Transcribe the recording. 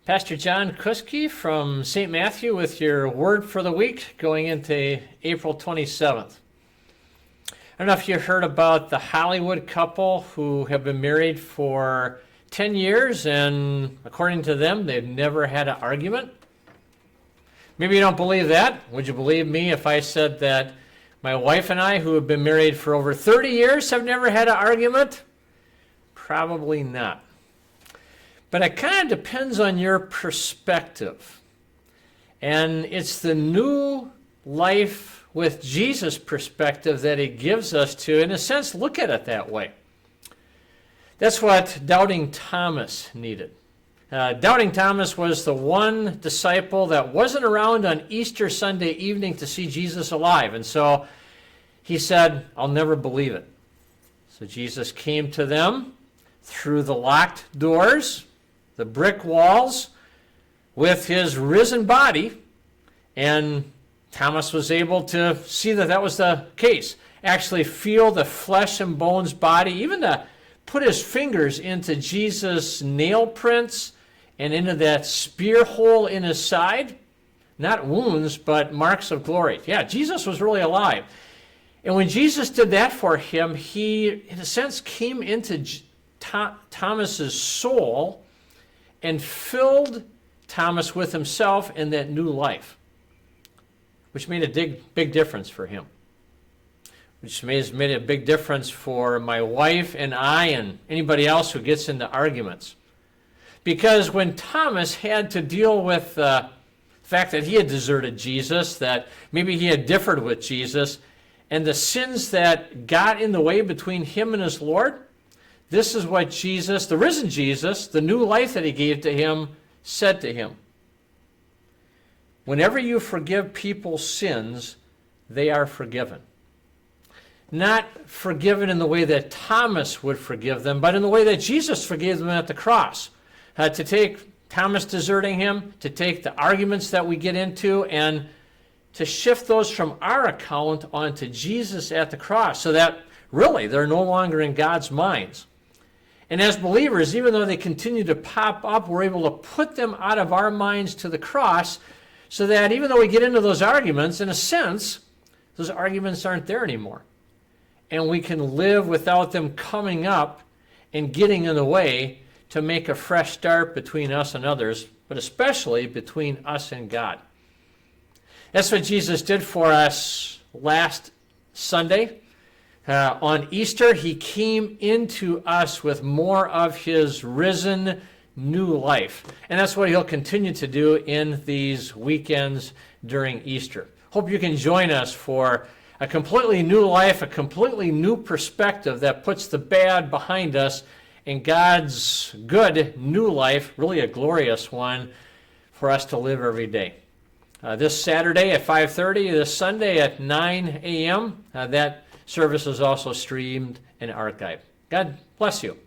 Pastor John Kuski from St. Matthew with your word for the week going into April 27th. I don't know if you heard about the Hollywood couple who have been married for 10 years and according to them, they've never had an argument. Maybe you don't believe that. Would you believe me if I said that my wife and I, who have been married for over 30 years, have never had an argument? Probably not. But it kind of depends on your perspective. And it's the new life with Jesus perspective that he gives us to, in a sense, look at it that way. That's what Doubting Thomas needed. Doubting Thomas was the one disciple that wasn't around on Easter Sunday evening to see Jesus alive. And so he said, I'll never believe it. So Jesus came to them through the locked doors, the brick walls, with his risen body, and Thomas was able to see that that was the case. Actually feel the flesh and bones body, even to put his fingers into Jesus' nail prints and into that spear hole in his side. Not wounds, but marks of glory. Yeah, Jesus was really alive. And when Jesus did that for him, he, in a sense, came into Thomas's soul and filled Thomas with himself in that new life, which made a big difference for him, which made a big difference for my wife and I and anybody else who gets into arguments. Because when Thomas had to deal with the fact that he had deserted Jesus, that maybe he had differed with Jesus, and the sins that got in the way between him and his Lord, this is what Jesus, the risen Jesus, the new life that he gave to him, said to him. Whenever you forgive people's sins, they are forgiven. Not forgiven in the way that Thomas would forgive them, but in the way that Jesus forgave them at the cross. To take Thomas deserting him, to take the arguments that we get into, and to shift those from our account onto Jesus at the cross, so that really they're no longer in God's minds. And as believers, even though they continue to pop up, we're able to put them out of our minds to the cross, so that even though we get into those arguments, in a sense, those arguments aren't there anymore. And we can live without them coming up and getting in the way to make a fresh start between us and others, but especially between us and God. That's what Jesus did for us last Sunday. On Easter, he came into us with more of his risen new life. And that's what he'll continue to do in these weekends during Easter. Hope you can join us for a completely new life, a completely new perspective that puts the bad behind us and God's good new life, really a glorious one, for us to live every day. This Saturday at 5:30, this Sunday at 9 a.m., that service is also streamed and archived. God bless you.